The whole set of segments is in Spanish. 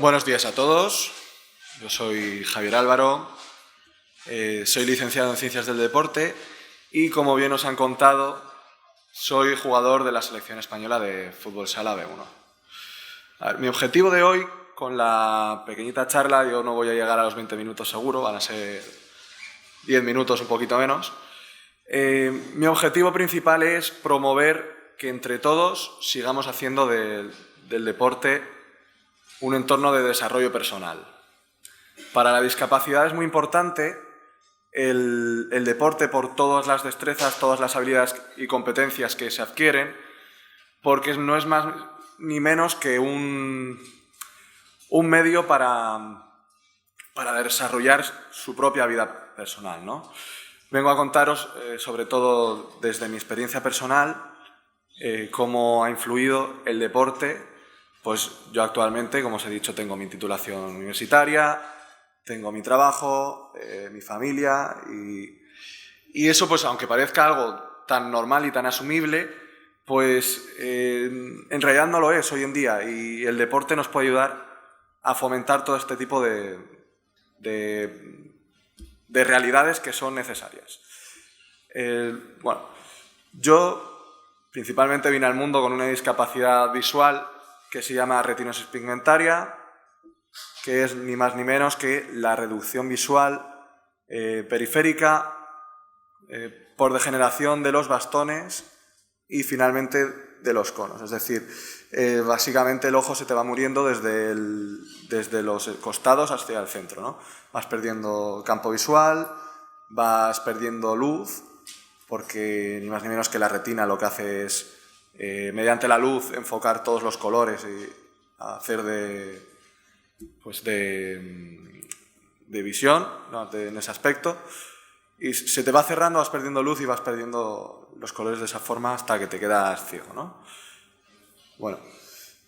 Buenos días a todos, yo soy Javier Álvaro, soy licenciado en Ciencias del Deporte y, como bien os han contado, soy jugador de la selección española de fútbol sala B1. A ver, mi objetivo de hoy, con la pequeñita charla, yo no voy a llegar a los 20 minutos seguro, van a ser 10 minutos, un poquito menos. Mi objetivo principal es promover que entre todos sigamos haciendo del deporte un entorno de desarrollo personal. Para la discapacidad es muy importante el deporte por todas las destrezas, todas las habilidades y competencias que se adquieren, porque no es más ni menos que un medio para desarrollar su propia vida personal, ¿no? Vengo a contaros, sobre todo desde mi experiencia personal, cómo ha influido el deporte. Pues yo actualmente, como os he dicho, tengo mi titulación universitaria, tengo mi trabajo, mi familia y eso, pues aunque parezca algo tan normal y tan asumible, pues en realidad no lo es hoy en día, y el deporte nos puede ayudar a fomentar todo este tipo de realidades que son necesarias. Bueno, yo principalmente vine al mundo con una discapacidad visual que se llama retinosis pigmentaria, que es ni más ni menos que la reducción visual periférica por degeneración de los bastones y finalmente de los conos. Es decir, básicamente el ojo se te va muriendo desde los costados hacia el centro, ¿no? Vas perdiendo campo visual, vas perdiendo luz, porque ni más ni menos que la retina lo que hace es, mediante la luz, enfocar todos los colores y hacer de visión, ¿no? En ese aspecto. Y se te va cerrando, vas perdiendo luz y vas perdiendo los colores de esa forma hasta que te quedas ciego, ¿no? Bueno,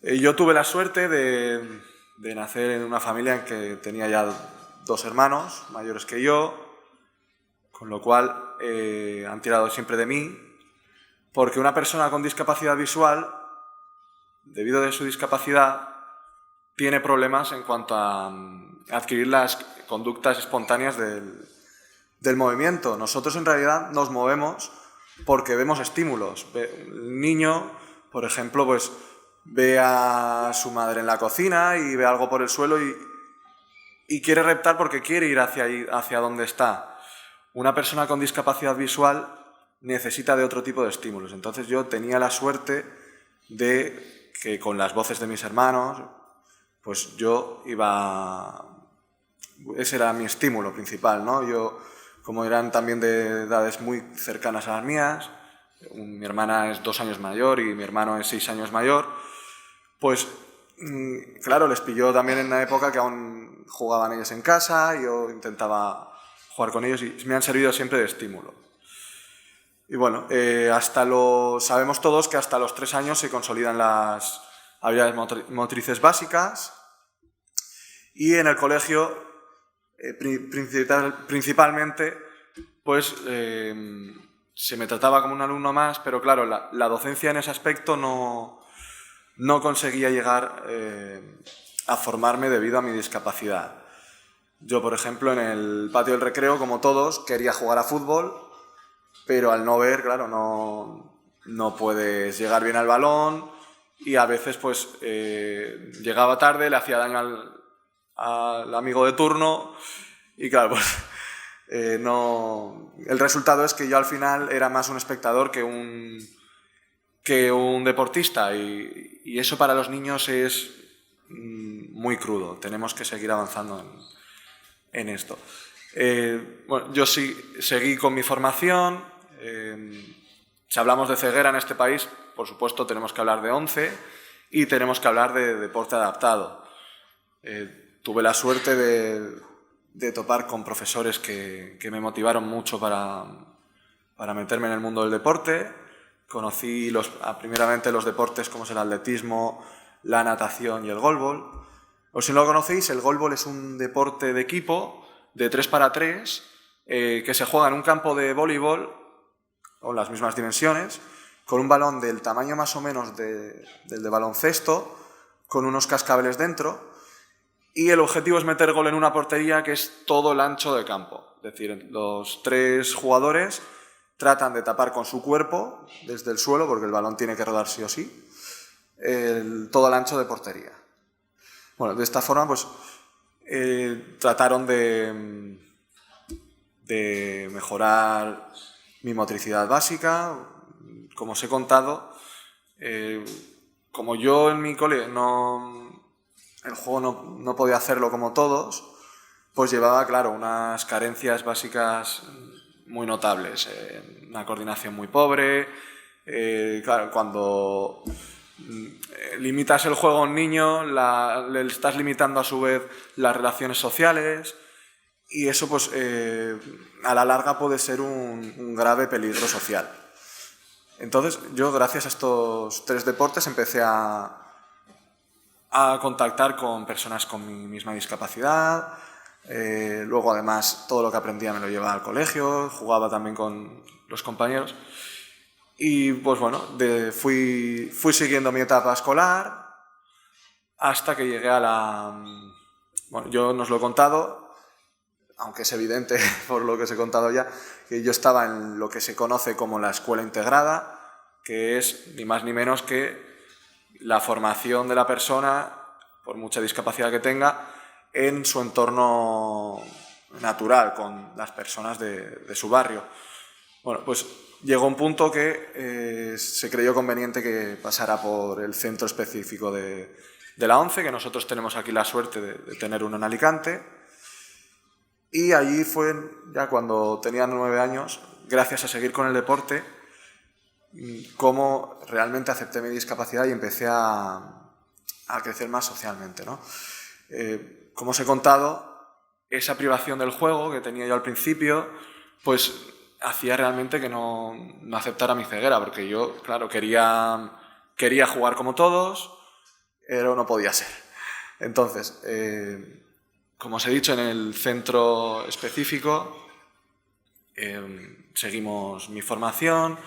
yo tuve la suerte de nacer en una familia en que tenía ya 2 hermanos mayores que yo, con lo cual han tirado siempre de mí, porque una persona con discapacidad visual, debido a su discapacidad, tiene problemas en cuanto a adquirir las conductas espontáneas del movimiento. Nosotros en realidad nos movemos porque vemos estímulos. El niño, por ejemplo, pues ve a su madre en la cocina y ve algo por el suelo y quiere reptar porque quiere ir hacia donde está. Una persona con discapacidad visual necesita de otro tipo de estímulos. Entonces yo tenía la suerte de que con las voces de mis hermanos, pues yo iba... Ese era mi estímulo principal, ¿no? Yo, como eran también de edades muy cercanas a las mías, mi hermana es 2 años mayor y mi hermano es 6 años mayor, pues claro, les pilló también en una época que aún jugaban ellos en casa, y yo intentaba jugar con ellos y me han servido siempre de estímulo. Y bueno, sabemos todos que hasta los 3 años se consolidan las habilidades motrices básicas, y en el colegio principalmente pues se me trataba como un alumno más, pero claro, la docencia en ese aspecto no conseguía llegar a formarme debido a mi discapacidad. Yo, por ejemplo, en el patio del recreo, como todos, quería jugar a fútbol, pero al no ver, claro, no puedes llegar bien al balón, y a veces pues llegaba tarde, le hacía daño al amigo de turno, y claro, pues el resultado es que yo al final era más un espectador que un deportista, y eso para los niños es muy crudo. Tenemos que seguir avanzando en esto. Bueno, yo sí seguí con mi formación. Si hablamos de ceguera en este país, por supuesto tenemos que hablar de ONCE y tenemos que hablar de deporte adaptado. Tuve la suerte de topar con profesores que me motivaron mucho para meterme en el mundo del deporte. Conocí primeramente los deportes como es el atletismo, la natación y el goalball. O si no lo conocéis, el goalball es un deporte de equipo de 3x3 que se juega en un campo de voleibol con las mismas dimensiones, con un balón del tamaño más o menos del de baloncesto, con unos cascabeles dentro, Y el objetivo es meter gol en una portería que es todo el ancho de campo. Es decir, los 3 jugadores tratan de tapar con su cuerpo desde el suelo, porque el balón tiene que rodar sí o sí, todo el ancho de portería. Bueno, de esta forma, pues, trataron de mejorar mi motricidad básica. Como os he contado, como yo en mi cole el juego no podía hacerlo como todos, pues llevaba, claro, unas carencias básicas muy notables. Una coordinación muy pobre. Claro, cuando limitas el juego a un niño, le estás limitando a su vez las relaciones sociales, y eso, pues, a la larga puede ser un grave peligro social. Entonces, yo, gracias a estos 3 deportes, empecé a contactar con personas con mi misma discapacidad. Luego, además, todo lo que aprendía me lo llevaba al colegio, jugaba también con los compañeros. Y, pues bueno, fui siguiendo mi etapa escolar hasta que llegué a la... Bueno, yo no os lo he contado, aunque es evidente por lo que os he contado ya, que yo estaba en lo que se conoce como la escuela integrada, que es ni más ni menos que la formación de la persona, por mucha discapacidad que tenga, en su entorno natural, con las personas de su barrio. Bueno, pues llegó un punto que se creyó conveniente que pasara por el centro específico de la ONCE, que nosotros tenemos aquí la suerte de tener uno en Alicante. Y allí fue ya cuando tenía 9 años, gracias a seguir con el deporte, cómo realmente acepté mi discapacidad y empecé a crecer más socialmente, ¿no? Como os he contado, esa privación del juego que tenía yo al principio, pues hacía realmente que no aceptara mi ceguera, porque yo, claro, quería jugar como todos, pero no podía ser. Entonces, como os he dicho, en el centro específico seguimos mi formación,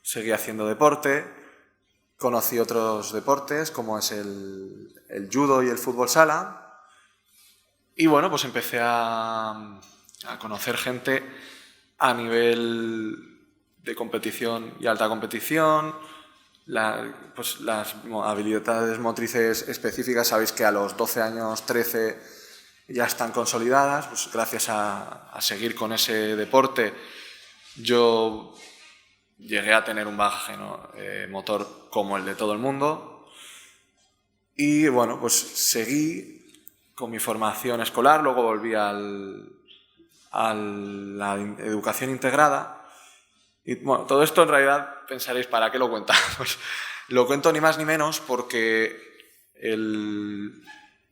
seguí haciendo deporte, conocí otros deportes como es el judo y el fútbol sala, y bueno, pues empecé a conocer gente a nivel de competición y alta competición. Pues las habilidades motrices específicas, sabéis que a los 12 años, 13, ya están consolidadas. Pues gracias a seguir con ese deporte, yo llegué a tener un bagaje, ¿no? Motor como el de todo el mundo. Y bueno, pues seguí con mi formación escolar, luego volví a la educación integrada. Y bueno, todo esto en realidad pensaréis, ¿para qué lo cuentamos? Lo cuento ni más ni menos porque el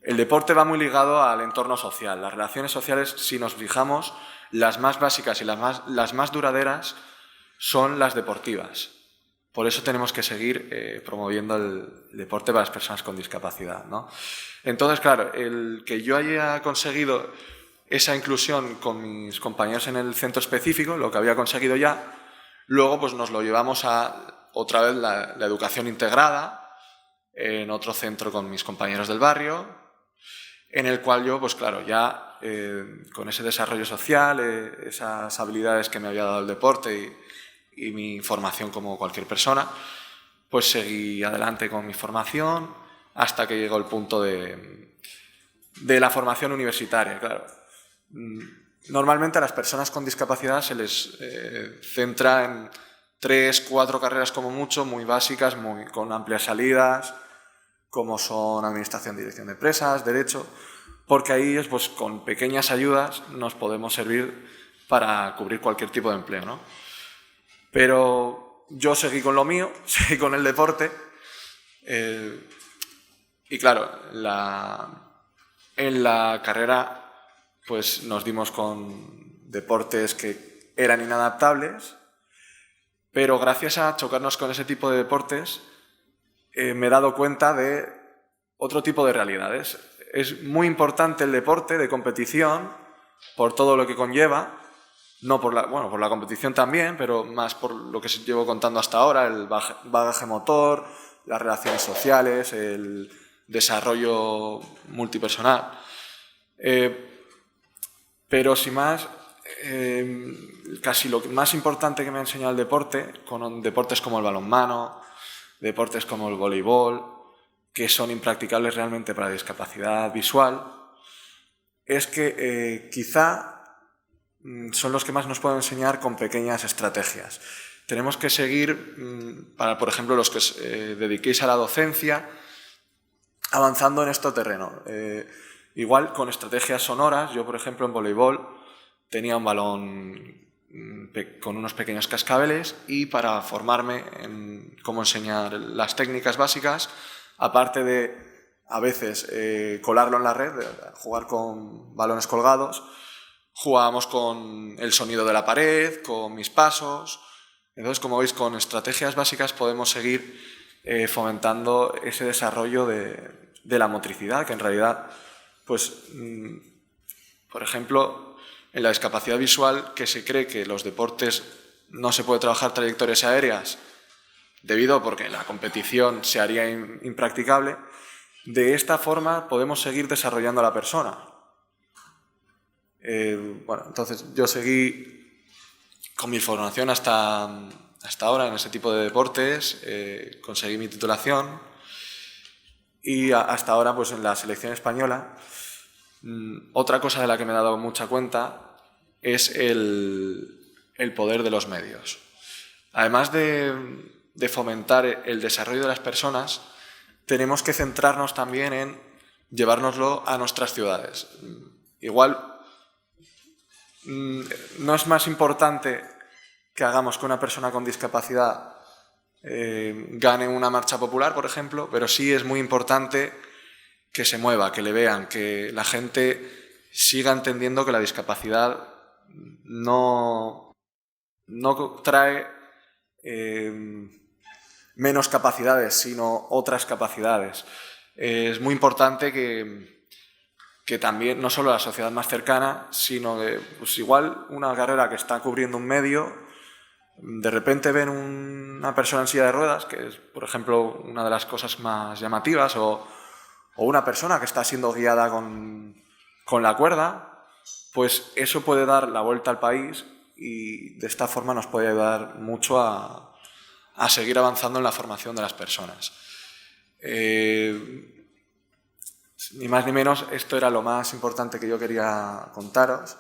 deporte va muy ligado al entorno social. Las relaciones sociales, si nos fijamos, las más básicas y las más duraderas son las deportivas. Por eso tenemos que seguir promoviendo el deporte para las personas con discapacidad, ¿no? Entonces, claro, el que yo haya conseguido esa inclusión con mis compañeros en el centro específico, lo que había conseguido ya, luego pues nos lo llevamos a otra vez la educación integrada, en otro centro con mis compañeros del barrio, en el cual yo, pues claro, ya con ese desarrollo social, esas habilidades que me había dado el deporte y mi formación como cualquier persona, pues seguí adelante con mi formación hasta que llegó el punto de la formación universitaria, claro. Normalmente a las personas con discapacidad se les centra en 3, 4 carreras como mucho, muy básicas, con amplias salidas, como son Administración, Dirección de Empresas, Derecho, porque ahí pues, con pequeñas ayudas nos podemos servir para cubrir cualquier tipo de empleo, ¿no? Pero yo seguí con lo mío, seguí con el deporte, y claro, en la carrera pues nos dimos con deportes que eran inadaptables, pero gracias a chocarnos con ese tipo de deportes me he dado cuenta de otro tipo de realidades. Es muy importante el deporte de competición por todo lo que conlleva, no por la competición también, pero más por lo que os llevo contando hasta ahora, el bagaje motor, las relaciones sociales, el desarrollo multipersonal. Pero sin más, casi lo más importante que me ha enseñado el deporte, con deportes como el balonmano, deportes como el voleibol, que son impracticables realmente para la discapacidad visual, es que quizá son los que más nos pueden enseñar con pequeñas estrategias. Tenemos que seguir, para por ejemplo los que os dediquéis a la docencia, avanzando en este terreno. Igual con estrategias sonoras. Yo, por ejemplo, en voleibol tenía un balón con unos pequeños cascabeles, y para formarme en cómo enseñar las técnicas básicas, aparte de a veces colarlo en la red, jugar con balones colgados, jugábamos con el sonido de la pared, con mis pasos. Entonces, como veis, con estrategias básicas podemos seguir fomentando ese desarrollo de la motricidad, que en realidad, pues, por ejemplo, en la discapacidad visual, que se cree que los deportes no se puede trabajar trayectorias aéreas debido porque la competición se haría impracticable, de esta forma podemos seguir desarrollando a la persona. Bueno, entonces yo seguí con mi formación hasta ahora en ese tipo de deportes, conseguí mi titulación y hasta ahora pues en la selección española. Otra cosa de la que me he dado mucha cuenta es el poder de los medios. Además de fomentar el desarrollo de las personas, tenemos que centrarnos también en llevárnoslo a nuestras ciudades. Igual no es más importante que hagamos que una persona con discapacidad gane una marcha popular, por ejemplo, pero sí es muy importante que se mueva, que le vean, que la gente siga entendiendo que la discapacidad no trae menos capacidades, sino otras capacidades. Es muy importante que también, no solo la sociedad más cercana, sino que pues igual una carrera que está cubriendo un medio, de repente ven una persona en silla de ruedas, que es, por ejemplo, una de las cosas más llamativas, o una persona que está siendo guiada con la cuerda, pues eso puede dar la vuelta al país y de esta forma nos puede ayudar mucho a seguir avanzando en la formación de las personas. Ni más ni menos, esto era lo más importante que yo quería contaros,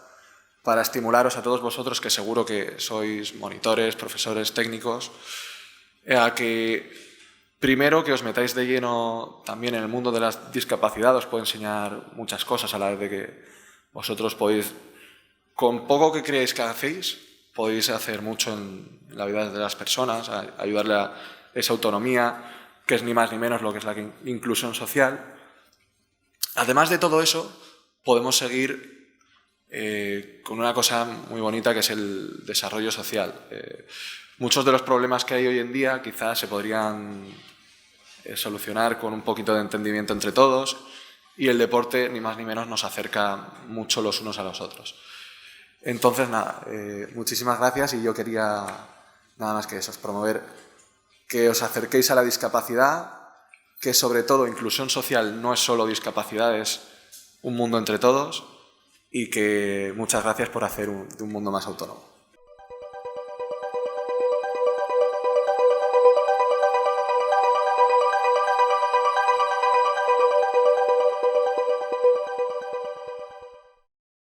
para estimularos a todos vosotros, que seguro que sois monitores, profesores, técnicos, a que primero que os metáis de lleno también en el mundo de la discapacidad. Os puedo enseñar muchas cosas a la vez de que vosotros podéis, con poco que creáis que hacéis, podéis hacer mucho en la vida de las personas, ayudarle a esa autonomía, que es ni más ni menos lo que es la inclusión social. Además de todo eso, podemos seguir con una cosa muy bonita, que es el desarrollo social. Muchos de los problemas que hay hoy en día quizás se podrían solucionar con un poquito de entendimiento entre todos, y el deporte ni más ni menos nos acerca mucho los unos a los otros. Entonces, nada, muchísimas gracias, y yo quería nada más que eso, promover que os acerquéis a la discapacidad, que sobre todo inclusión social no es solo discapacidad, es un mundo entre todos, y que muchas gracias por hacer de un mundo más autónomo.